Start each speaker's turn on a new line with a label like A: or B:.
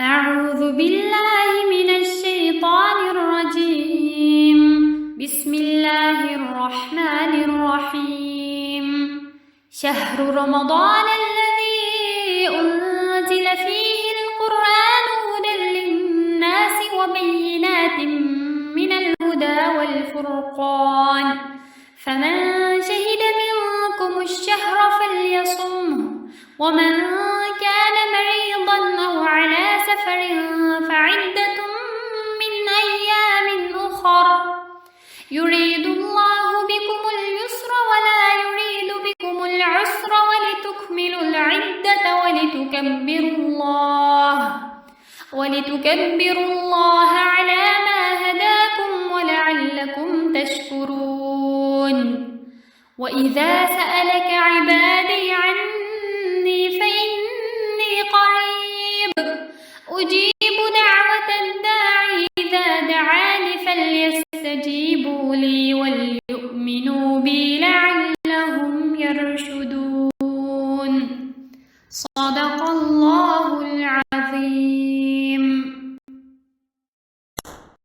A: أعوذ بالله من الشيطان الرجيم. بسم الله الرحمن الرحيم. شهر رمضان الذي أنزل فيه القرآن هدى للناس وبينات من الهدى والفرقان، فمن شهد منكم الشهر فليصمه، ومن كان مريضا أو على سفر فعدة من أيام أخر، يريد الله بكم اليسر ولا يريد بكم العسر، ولتكملوا العدة ولتكبروا الله على ما هداكم ولعلكم تشكرون. وإذا سألك عبادي عني فإني قريب أجيب دعوة الداعي إذا دعان، فليستجيبوا لي وليؤمنوا بي لعلهم يرشدون. صدق الله.